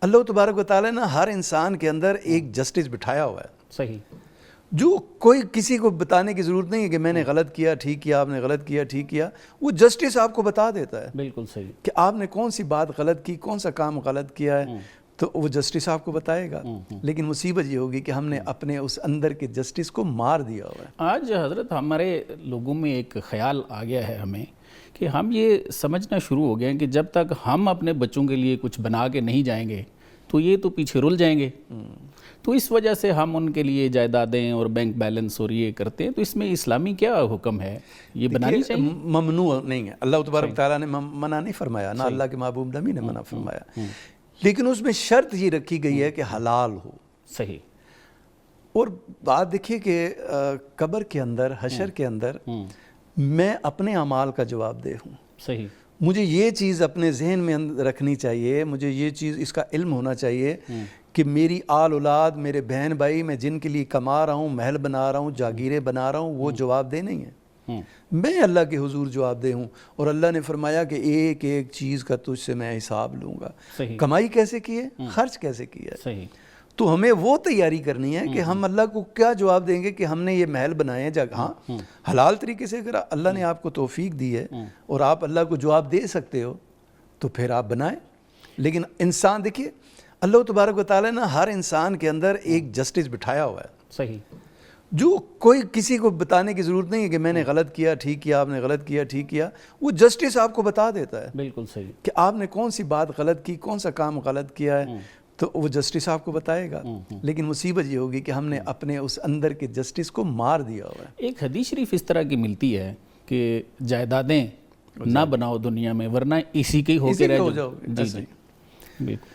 اللہ تبارک و تعالیٰ نے ہر انسان کے اندر ایک جسٹس بٹھایا ہوا ہے، صحیح، جو کوئی کسی کو بتانے کی ضرورت نہیں ہے کہ میں نے غلط کیا ٹھیک کیا، آپ نے غلط کیا ٹھیک کیا، وہ جسٹس آپ کو بتا دیتا ہے بالکل صحیح، کہ آپ نے کون سی بات غلط کی، کون سا کام غلط کیا ہے، تو وہ جسٹس آپ کو بتائے گا۔ لیکن مصیبت یہ ہوگی کہ ہم نے اپنے اس اندر کے جسٹس کو مار دیا ہوا ہے۔ آج حضرت ہمارے لوگوں میں ایک خیال آ گیا ہے ہمیں کہ ہم یہ سمجھنا شروع ہو گئے ہیں کہ جب تک ہم اپنے بچوں کے لیے کچھ بنا کے نہیں جائیں گے تو یہ تو پیچھے رل جائیں گے، تو اس وجہ سے ہم ان کے لیے جائیدادیں اور بینک بیلنس اور یہ کرتے ہیں۔ تو اس میں اسلامی کیا حکم ہے؟ یہ بنانی چاہیے؟ ممنوع نہیں ہے، اللہ تبارک تعالیٰ نے منع نہیں فرمایا، نہ اللہ کے محبوب نبی نے منع فرمایا، لیکن اس میں شرط یہ رکھی گئی ہے کہ حلال ہو۔ صحیح، اور بات دیکھیے کہ قبر کے اندر، حشر کے اندر میں اپنے اعمال کا جواب دہ ہوں۔ صحیح، مجھے یہ چیز اپنے ذہن میں رکھنی چاہیے، مجھے یہ چیز اس کا علم ہونا چاہیے کہ میری آل اولاد، میرے بہن بھائی، میں جن کے لیے کما رہا ہوں، محل بنا رہا ہوں، جاگیریں بنا رہا ہوں، وہ جواب دہ نہیں ہے، میں اللہ کے حضور جواب دہ ہوں۔ اور اللہ نے فرمایا کہ ایک ایک چیز کا تجھ سے میں حساب لوں گا۔ صحیح، کمائی کیسے کی ہے، خرچ کیسے کیا ہے، صحیح، تو ہمیں وہ تیاری کرنی ہے کہ ہم اللہ کو کیا جواب دیں گے کہ ہم نے یہ محل بنائے ہیں جگہ، ہاں حلال طریقے سے اگر اللہ نے آپ کو توفیق دی ہے اور آپ اللہ کو جواب دے سکتے ہو تو پھر آپ بنائیں۔ لیکن انسان دیکھیے، اللہ تبارک و تعالیٰ نے ہر انسان کے اندر ایک جسٹس بٹھایا ہوا ہے، صحیح، جو کوئی کسی کو بتانے کی ضرورت نہیں ہے کہ میں نے غلط کیا ٹھیک کیا، آپ نے غلط کیا ٹھیک کیا، وہ جسٹس آپ کو بتا دیتا ہے بالکل صحیح، کہ آپ نے کون سی بات غلط کی، کون سا کام غلط کیا ہے، تو وہ جسٹس آپ کو بتائے گا۔ لیکن مصیبت یہ ہوگی کہ ہم نے اپنے اس اندر کے جسٹس کو مار دیا ہوا ہے۔ ایک حدیث شریف اس طرح کی ملتی ہے کہ جائیدادیں نہ بناؤ دنیا میں ورنہ اسی کے ہی ہو کے رہ جاؤ۔ جی جی، بالکل،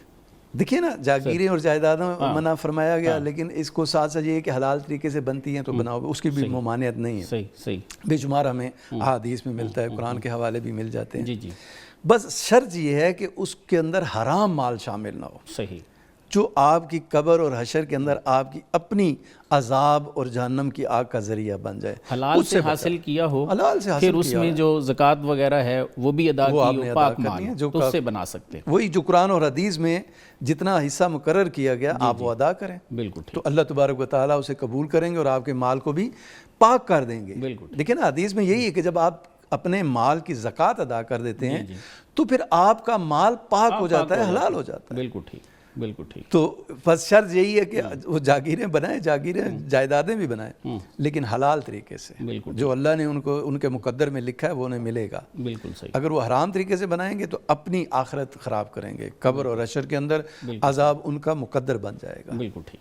دیکھیے نا، جاگیریں اور جائیدادوں منع فرمایا گیا، لیکن اس کو ساتھ ساتھ یہ کہ حلال طریقے سے بنتی ہیں تو بناؤ، اس کی بھی ممانعت نہیں ہے۔ صحیح، صحیح، بے شمار ہمیں احادیث میں ملتا ہے، قرآن کے حوالے بھی مل جاتے ہیں۔ جی جی، بس شرط یہ ہے کہ اس کے اندر حرام مال شامل نہ ہو، صحیح، جو آپ کی قبر اور حشر کے اندر آپ کی اپنی عذاب اور جہنم کی آگ کا ذریعہ بن جائے۔ حلال سے حاصل کیا ہو، حلال سے حاصل پھر اس میں جو زکوٰۃ وغیرہ ہے وہ بھی ادا وہ آپ کی نے ہو، ادا پاک مال کرنی ہے، تو اس سے بنا سکتے ہیں۔ وہی جو قرآن اور حدیث میں جتنا حصہ مقرر کیا گیا آپ وہ ادا کریں، بالکل ٹھیک، تو اللہ تبارک و تعالیٰ اسے قبول کریں گے اور آپ کے مال کو بھی پاک کر دیں گے۔ بالکل، دیکھیں نا، حدیث میں یہی ہے کہ جب آپ اپنے مال کی زکوٰۃ ادا کر دیتے ہیں تو پھر آپ کا مال پاک ہو جاتا ہے، حلال ہو جاتا ہے۔ بالکل ٹھیک، بالکل ٹھیک، تو بس شرط یہی ہے کہ وہ جاگیریں بنائیں، جاگیریں جائیدادیں بھی بنائیں، لیکن حلال طریقے سے، بالکل جو اللہ نے ان کے مقدر میں لکھا ہے وہ انہیں ملے گا۔ بالکل صحیح، اگر وہ حرام طریقے سے بنائیں گے تو اپنی آخرت خراب کریں گے، قبر اور حشر کے اندر عذاب ان کا مقدر بن جائے گا۔ بالکل ٹھیک۔